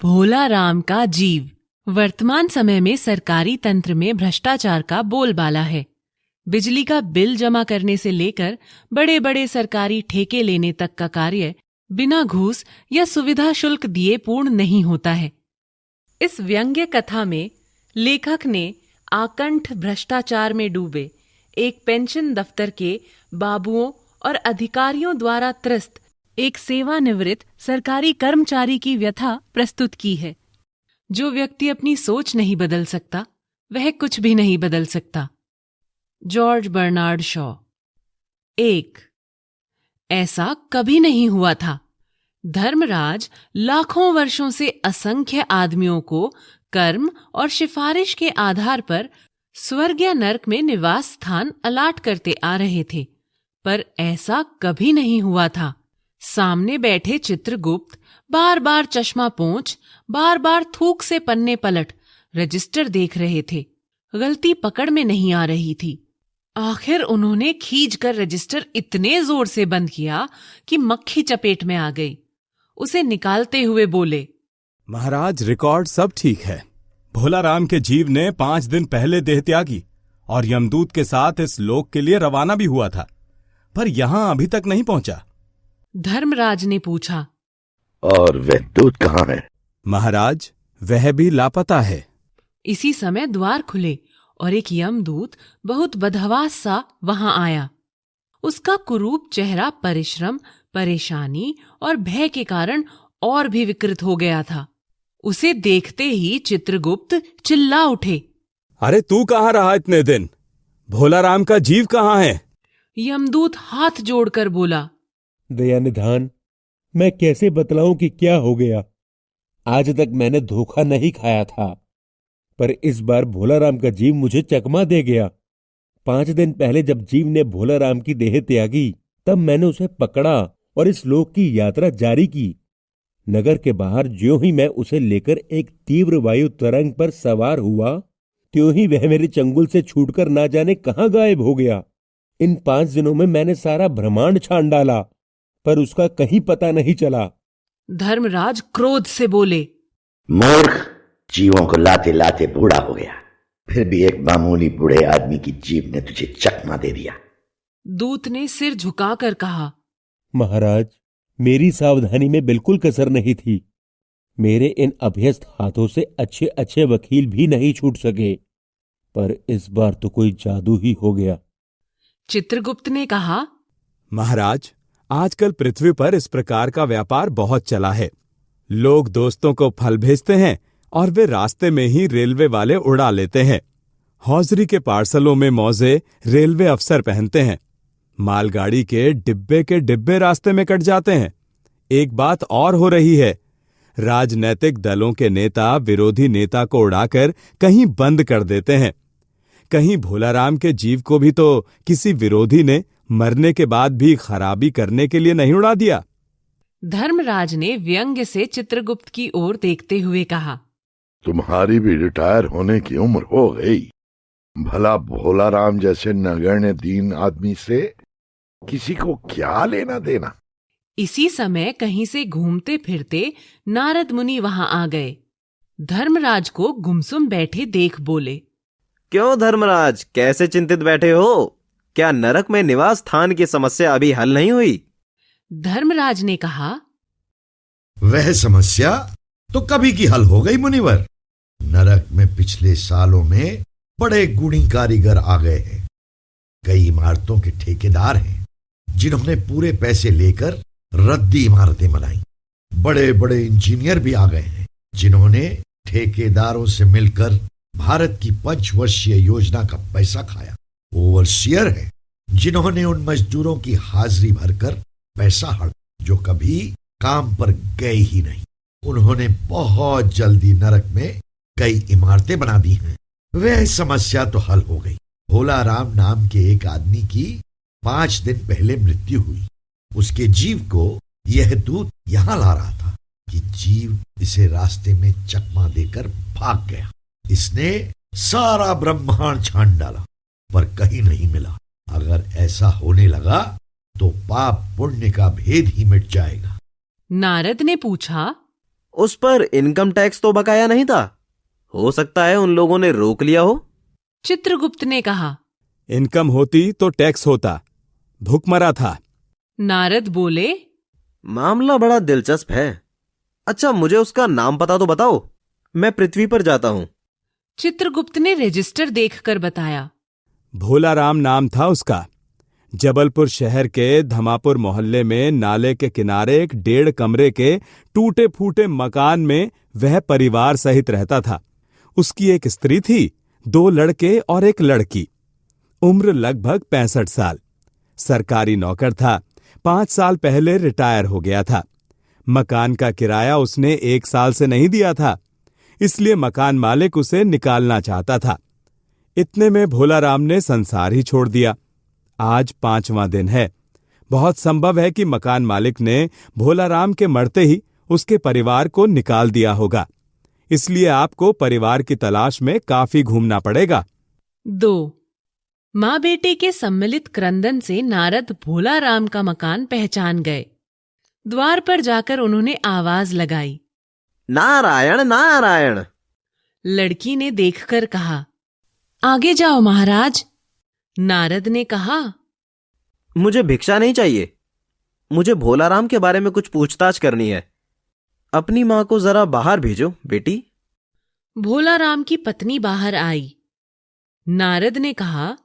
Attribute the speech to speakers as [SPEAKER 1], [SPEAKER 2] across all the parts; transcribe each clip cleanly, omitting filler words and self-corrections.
[SPEAKER 1] भोला राम का जीव। वर्तमान समय में सरकारी तंत्र में भ्रष्टाचार का बोलबाला है। बिजली का बिल जमा करने से लेकर बड़े बड़े सरकारी ठेके लेने तक का कार्य बिना घूस या सुविधा शुल्क दिए पूर्ण नहीं होता है। इस व्यंग्य कथा में लेखक ने आकंठ भ्रष्टाचार में डूबे एक पेंशन दफ्तर के बाबुओं और अधिकारियों द्वारा त्रस्त एक सेवानिवृत्त सरकारी कर्मचारी की व्यथा प्रस्तुत की है। जो व्यक्ति अपनी सोच नहीं बदल सकता वह कुछ भी नहीं बदल सकता। George Bernard Shaw. 1. ऐसा कभी नहीं हुआ था। धर्मराज लाखों वर्षों से असंख्य आदमियों को कर्म और सिफारिश के आधार पर स्वर्ग या नर्क में निवास स्थान अलाट करते आ रहे थे, पर ऐसा कभी नहीं हुआ था। सामने बैठे चित्रगुप्त बार बार चश्मा पोंछ, बार बार थूक से पन्ने पलट रजिस्टर देख रहे थे। गलती पकड़ में नहीं आ रही थी। आखिर उन्होंने खींचकर रजिस्टर इतने जोर से बंद किया कि मक्खी चपेट में आ गई। उसे निकालते हुए बोले,
[SPEAKER 2] महाराज, रिकॉर्ड सब ठीक है। भोला राम के जीव ने 5 दिन पहले देह त्यागी और यमदूत के साथ इस लोक के लिए रवाना भी हुआ था, पर यहां अभी तक नहीं पहुंचा।
[SPEAKER 1] धर्मराज ने पूछा,
[SPEAKER 3] और वह दूत कहाँ है?
[SPEAKER 2] महाराज, वह भी लापता है।
[SPEAKER 1] इसी समय द्वार खुले और एक यमदूत बहुत बदहवास सा वहां आया। उसका कुरूप चेहरा परिश्रम, परेशानी और भय के कारण और भी विकृत हो गया था। उसे देखते ही चित्रगुप्त चिल्ला उठे,
[SPEAKER 2] अरे तू कहाँ रहा इतने दिन? भोला राम का जीव कहाँ है?
[SPEAKER 1] यमदूत हाथ जोड़कर बोला,
[SPEAKER 4] दया निधान, मैं कैसे बतलाऊं कि क्या हो गया। आज तक मैंने धोखा नहीं खाया था, पर इस बार भोला राम का जीव मुझे चकमा दे गया। 5 दिन पहले जब जीव ने भोला राम की देह त्यागी, तब मैंने उसे पकड़ा और इस लोक की यात्रा जारी की। नगर के बाहर ज्यों ही मैं उसे लेकर एक तीव्र वायु तरंग पर सवार हुआ, त्यों ही वह मेरे चंगुल से छूटकर ना जाने कहां गायब हो गया। इन 5 दिनों में मैंने सारा ब्रह्मांड छान डाला, पर उसका कहीं पता नहीं चला।
[SPEAKER 1] धर्मराज क्रोध से बोले,
[SPEAKER 3] मूर्ख, जीवों को लाते लाते बूढ़ा हो गया, फिर भी एक मामूली बूढ़े आदमी की जीभ ने तुझे चकमा दे दिया।
[SPEAKER 1] दूत ने सिर झुकाकर कहा,
[SPEAKER 4] महाराज, मेरी सावधानी में बिल्कुल कसर नहीं थी। मेरे इन अभ्यस्त हाथों से अच्छे अच्छे वकील भी नहीं छूट सके, पर इस बार तो कोई जादू ही हो गया।
[SPEAKER 1] चित्रगुप्त ने कहा,
[SPEAKER 2] महाराज, आजकल पृथ्वी पर इस प्रकार का व्यापार बहुत चला है। लोग दोस्तों को फल भेजते हैं और वे रास्ते में ही रेलवे वाले उड़ा लेते हैं। हौजरी के पार्सलों में मौजे रेलवे अफसर पहनते हैं। मालगाड़ी के डिब्बे रास्ते में कट जाते हैं। एक बात और हो रही है, राजनैतिक दलों के नेता विरोधी नेता को उड़ाकर कहीं बंद कर देते हैं। कहीं भोला राम के जीव को भी तो किसी विरोधी ने मरने के बाद भी खराबी करने के लिए नहीं उड़ा दिया।
[SPEAKER 1] धर्मराज ने व्यंग्य से चित्रगुप्त की ओर देखते हुए कहा,
[SPEAKER 5] तुम्हारी भी रिटायर होने की उम्र हो गई। भला भोला राम जैसे नगण्य दीन आदमी से किसी को क्या लेना देना।
[SPEAKER 1] इसी समय कहीं से घूमते फिरते नारद मुनि वहां आ गए। धर्मराज को गुमसुम बैठे देख बोले,
[SPEAKER 6] क्यों धर्मराज, कैसे चिंतित बैठे हो? क्या नरक में निवास स्थान की समस्या अभी हल नहीं हुई?
[SPEAKER 1] धर्मराज ने कहा,
[SPEAKER 7] वह समस्या तो कभी की हल हो गई मुनिवर। नरक में पिछले सालों में बड़े गुणी कारीगर आ गए हैं। कई इमारतों के ठेकेदार हैं जिन्होंने पूरे पैसे लेकर रद्दी इमारतें बनाई। बड़े बड़े इंजीनियर भी आ गए हैं जिन्होंने ठेकेदारों से मिलकर भारत की 5 वर्षीय योजना का पैसा खाया। ओवरसियर हैं जिन्होंने उन मजदूरों की हाजिरी भरकर पैसा हड़पा जो कभी काम पर गए ही नहीं। उन्होंने बहुत जल्दी नरक में कई इमारतें बना दी हैं। वह समस्या तो हल हो गई। भोला राम नाम के एक आदमी की 5 दिन पहले मृत्यु हुई। उसके जीव को यह दूत यहां ला रहा था कि जीव इसे रास्ते में चकमा देकर भाग गया। इसने सारा ब्रह्मांड छान डाला, पर कहीं नहीं मिला। अगर ऐसा होने लगा तो पाप पुण्य का भेद ही मिट जाएगा।
[SPEAKER 1] नारद ने पूछा,
[SPEAKER 6] उस पर इनकम टैक्स तो बकाया नहीं था। हो सकता है उन लोगों ने रोक लिया हो।
[SPEAKER 1] चित्रगुप्त ने कहा।
[SPEAKER 2] इनकम होती तो टैक्स होता, भूखमरा था।
[SPEAKER 1] नारद बोले।
[SPEAKER 6] मामला बड़ा दिलचस्प है। अच्छा, मुझे उसका नाम पता तो बताओ, मैं पृथ्वी पर जाता हूं।
[SPEAKER 1] चित्रगुप्त ने रजिस्टर देखकर बताया।
[SPEAKER 2] भोलाराम नाम था उसका। जबलपुर शहर के धमापुर मोहल्ले में नाले के किनारे एक 1.5 कमरे के टूटे फूटे मकान में वह परिवार सहित रहता था। उसकी एक स्त्री थी, 2 लड़के और एक लड़की। उम्र लगभग 65 साल। सरकारी नौकर था। 5 साल पहले रिटायर हो गया था। मकान का किराया उसने 1 साल से नहीं दिया था, इसलिए मकान मालिक उसे निकालना चाहता था। इतने में भोलाराम ने संसार ही छोड़ दिया। आज 5वां दिन है। बहुत संभव है कि मकान मालिक ने भोलाराम के मरते ही उसके परिवार को निकाल दिया होगा। इसलिए आपको परिवार की तलाश में काफी घूमना पड़ेगा।
[SPEAKER 1] 2 माँ बेटे के सम्मिलित क्रंदन से नारद भोलाराम का मकान पहचान गए। द्वार पर जाकर उन्होंने आवाज लगाई।
[SPEAKER 6] नारायण नारायण।
[SPEAKER 1] लड़की ने देखकर कहा, आगे जाओ महाराज। नारद ने कहा,
[SPEAKER 6] मुझे भिक्षा नहीं चाहिए, मुझे भोलाराम के बारे में कुछ पूछताछ करनी है। अपनी मां को जरा बाहर भेजो बेटी।
[SPEAKER 1] भोलाराम की पत्नी बाहर आई। नारद ने कहा,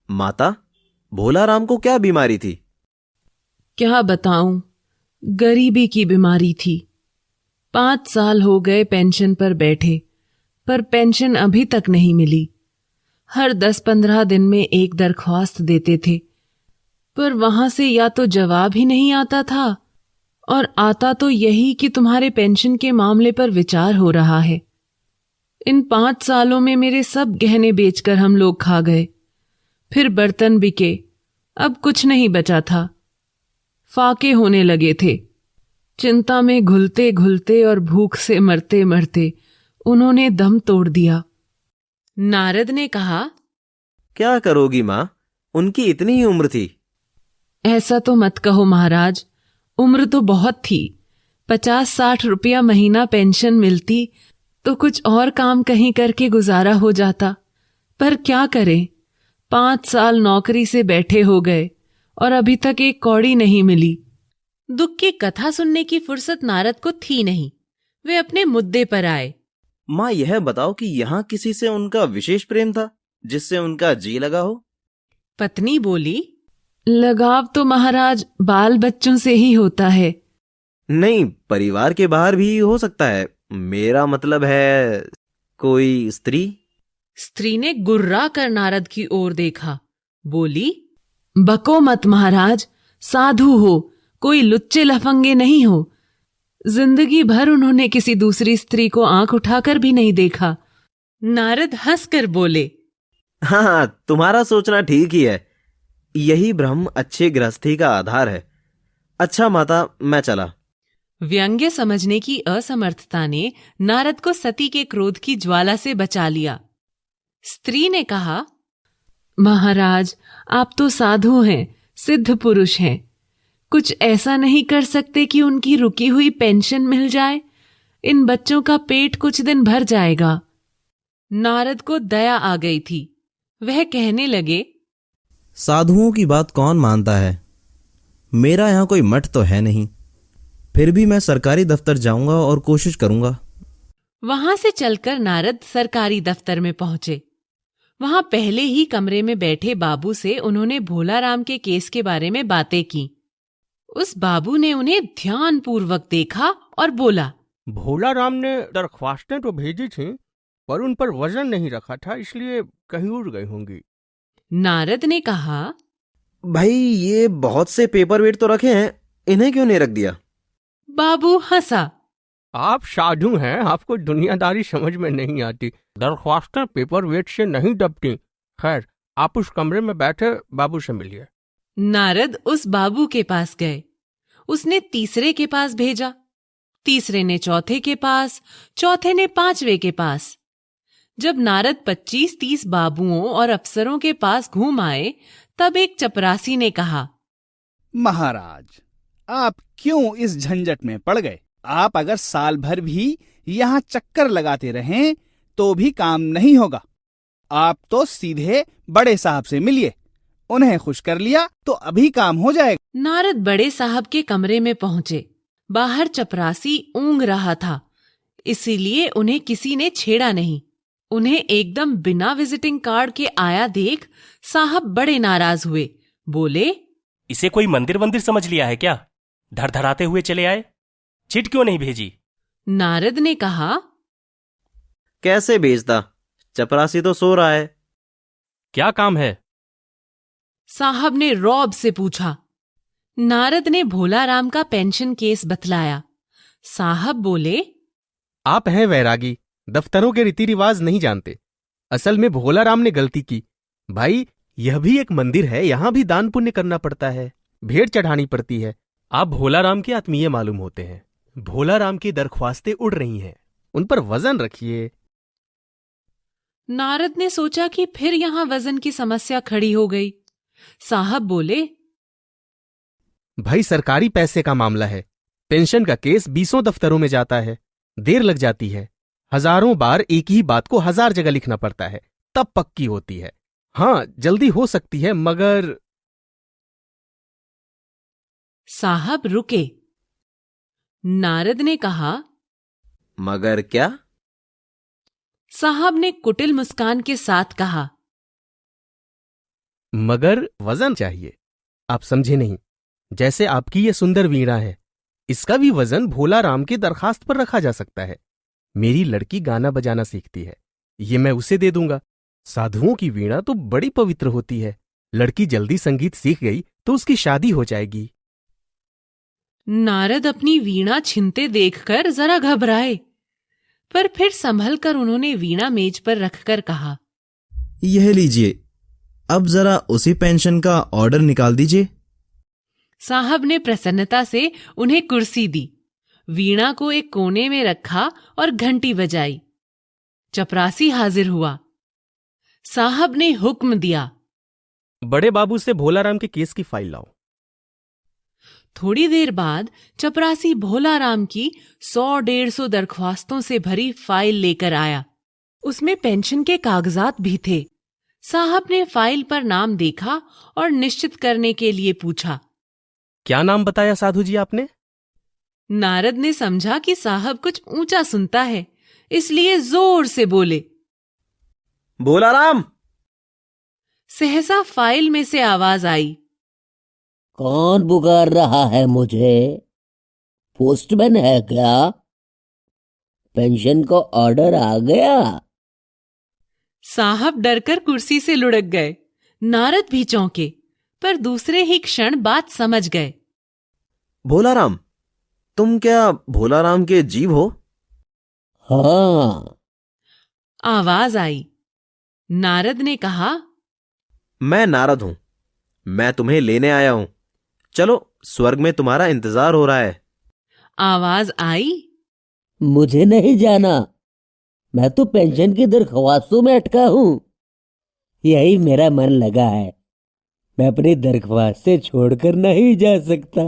[SPEAKER 6] माता, भोलाराम को क्या बीमारी थी?
[SPEAKER 1] क्या बताऊं, गरीबी की बीमारी थी। 5 साल हो गए पेंशन पर बैठे, पर पेंशन अभी तक नहीं मिली। हर 10-15 दिन में एक दरख्वास्त देते थे, पर वहां से या तो जवाब ही नहीं आता था, और आता तो यही कि तुम्हारे पेंशन के मामले पर विचार हो रहा है। इन 5 सालों में मेरे सब गहने बेचकर हम लोग खा गए, फिर बर्तन बिके, अब कुछ नहीं बचा था। फाके होने लगे थे। चिंता में घुलते घुलते और भूख से मरते मरते उन्होंने दम तोड़ दिया। नारद ने कहा,
[SPEAKER 6] क्या करोगी मां, उनकी इतनी ही उम्र थी।
[SPEAKER 1] ऐसा तो मत कहो महाराज, उम्र तो बहुत थी। 50-60 रुपया महीना पेंशन मिलती तो कुछ और काम कहीं करके गुजारा हो जाता, पर क्या करें, 5 साल नौकरी से बैठे हो गए और अभी तक एक कौड़ी नहीं मिली। दुख की कथा सुनने की फुर्सत नारद को थी नहीं। वे अपने मुद्दे पर आए।
[SPEAKER 6] मां, यह बताओ कि यहां किसी से उनका विशेष प्रेम था जिससे उनका जी लगा हो?
[SPEAKER 1] पत्नी बोली, लगाव तो महाराज बाल बच्चों से ही होता है।
[SPEAKER 6] नहीं, परिवार के बाहर भी हो सकता है। मेरा मतलब है कोई स्त्री।
[SPEAKER 1] स्त्री ने गुर्रा कर नारद की ओर देखा। बोली, बको मत महाराज, साधु हो, कोई लुच्चे लफंगे नहीं हो। जिंदगी भर उन्होंने किसी दूसरी स्त्री को आंख उठाकर भी नहीं देखा। नारद हंसकर बोले,
[SPEAKER 6] हाँ, तुम्हारा सोचना ठीक ही है। यही भ्रम अच्छे गृहस्थी का आधार है। अच्छा माता, मैं चला।
[SPEAKER 1] व्यंग्य समझने की असमर्थता ने नारद को सती के क्रोध की ज्वाला से बचा लिया। स्त्री ने कहा, महाराज, आप तो साधु हैं, सिद्ध पुरुष हैं, कुछ ऐसा नहीं कर सकते कि उनकी रुकी हुई पेंशन मिल जाए? इन बच्चों का पेट कुछ दिन भर जाएगा। नारद को दया आ गई थी। वह कहने लगे,
[SPEAKER 6] साधुओं की बात कौन मानता है? मेरा यहां कोई मठ तो है नहीं, फिर भी मैं सरकारी दफ्तर जाऊंगा और कोशिश करूंगा।
[SPEAKER 1] वहां से चलकर नारद सरकारी दफ्तर में पहुंचे। वहां पहले ही कमरे में बैठे बाबू से उन्होंने भोलाराम के केस के बारे में बातें की। उस बाबू ने उन्हें ध्यानपूर्वक देखा और बोला,
[SPEAKER 8] भोलाराम ने दरख्वास्तें तो भेजी थीं, पर उन पर वजन नहीं रखा था, इसलिए कहीं उड़ गई होंगी।
[SPEAKER 1] नारद ने कहा,
[SPEAKER 6] भाई, ये बहुत से पेपर वेट तो रखे हैं, इन्हें क्यों नहीं रख दिया?
[SPEAKER 1] बाबू हंसा।
[SPEAKER 8] आप साधु हैं, आपको दुनियादारी समझ में नहीं आती। दरख्वास्तें पेपर वेट से नहीं दबती। खैर, आप उस कमरे में बैठे बाबू से मिलिए।
[SPEAKER 1] नारद उस बाबू के पास गए। उसने तीसरे के पास भेजा, तीसरे ने चौथे के पास, चौथे ने 5वें के पास। जब नारद 25-30 बाबुओं और अफसरों के पास घूम आए, तब एक चपरासी ने कहा,
[SPEAKER 9] महाराज, आप क्यों इस झंझट में पड़ गए? आप अगर साल भर भी यहाँ चक्कर लगाते रहें तो भी काम नहीं होगा। आप तो सीधे बड़े साहब से मिलिए, उन्हें खुश कर लिया तो अभी काम हो जाएगा।
[SPEAKER 1] नारद बड़े साहब के कमरे में पहुंचे। बाहर चपरासी ऊँघ रहा था, इसीलिए उन्हें किसी ने छेड़ा नहीं। उन्हें एकदम बिना विजिटिंग कार्ड के आया देख साहब बड़े नाराज हुए। बोले,
[SPEAKER 10] इसे कोई मंदिर वंदिर समझ लिया है क्या? धड़धड़ाते हुए चले आए, चिट क्यों नहीं भेजी?
[SPEAKER 1] नारद ने कहा,
[SPEAKER 6] कैसे भेजता, चपरासी तो सो रहा है।
[SPEAKER 10] क्या काम है?
[SPEAKER 1] साहब ने रौब से पूछा। नारद ने भोलाराम का पेंशन केस बतलाया। साहब बोले,
[SPEAKER 8] आप हैं वैरागी, दफ्तरों के रीति रिवाज नहीं जानते। असल में भोलाराम ने गलती की। भाई, यह भी एक मंदिर है, यहां भी दान पुण्य करना पड़ता है, भेंट चढ़ानी पड़ती है। आप भोलाराम के आत्मीय मालूम होते हैं। भोलाराम की दरख्वास्तें उड़ रही हैं, उन पर वजन रखिए।
[SPEAKER 1] नारद ने सोचा कि फिर यहां वजन की समस्या खड़ी हो गई। साहब बोले,
[SPEAKER 8] भाई, सरकारी पैसे का मामला है। पेंशन का केस 20 दफ्तरों में जाता है, देर लग जाती है। हजारों बार एक ही बात को 1000 जगह लिखना पड़ता है, तब पक्की होती है। हाँ, जल्दी हो सकती है, मगर।
[SPEAKER 1] साहब रुके। नारद ने कहा,
[SPEAKER 6] मगर क्या?
[SPEAKER 1] साहब ने कुटिल मुस्कान के साथ कहा,
[SPEAKER 8] मगर वजन चाहिए। आप समझे नहीं। जैसे आपकी ये सुंदर वीणा है, इसका भी वजन भोलाराम की दरखास्त पर रखा जा सकता है। मेरी लड़की गाना बजाना सीखती है, ये मैं उसे दे दूंगा। साधुओं की वीणा तो बड़ी पवित्र होती है। लड़की जल्दी संगीत सीख गई तो उसकी शादी हो जाएगी।
[SPEAKER 1] नारद अपनी वीणा छिनते देखकर जरा घबराए, पर फिर संभल कर उन्होंने वीणा मेज पर रखकर कहा,
[SPEAKER 6] यह लीजिए, अब जरा उसी पेंशन का ऑर्डर निकाल दीजिए।
[SPEAKER 1] साहब ने प्रसन्नता से उन्हें कुर्सी दी, वीणा को एक कोने में रखा और घंटी बजाई। चपरासी हाजिर हुआ। साहब ने हुक्म दिया,
[SPEAKER 8] बड़े बाबू से भोलाराम के केस की फाइल लाओ।
[SPEAKER 1] थोड़ी देर बाद चपरासी भोलाराम की 100-150 दरख्वास्तों से भरी फाइल लेकर आया। उसमें पेंशन के कागजात भी थे। साहब ने फाइल पर नाम देखा और निश्चित करने के लिए पूछा,
[SPEAKER 8] क्या नाम बताया साधु जी आपने?
[SPEAKER 1] नारद ने समझा कि साहब कुछ ऊंचा सुनता है, इसलिए जोर से बोले,
[SPEAKER 6] भोलाराम।
[SPEAKER 1] सहसा फाइल में से आवाज आई,
[SPEAKER 11] कौन पुकार रहा है मुझे? पोस्टमैन है क्या? पेंशन का ऑर्डर आ गया?
[SPEAKER 1] साहब डरकर कुर्सी से लुढ़क गए। नारद भी चौंके, पर दूसरे ही क्षण बात समझ गए।
[SPEAKER 6] भोलाराम, तुम क्या भोलाराम के जीव हो?
[SPEAKER 11] हाँ।
[SPEAKER 1] आवाज आई। नारद ने कहा,
[SPEAKER 6] मैं नारद हूं, मैं तुम्हें लेने आया हूं। चलो, स्वर्ग में तुम्हारा इंतजार हो रहा है।
[SPEAKER 1] आवाज आई,
[SPEAKER 11] मुझे नहीं जाना, मैं तो पेंशन की दरख्वास्तों में अटका हूं। यही मेरा मन लगा है, मैं अपनी दरख्वास्त से छोड़कर नहीं जा सकता।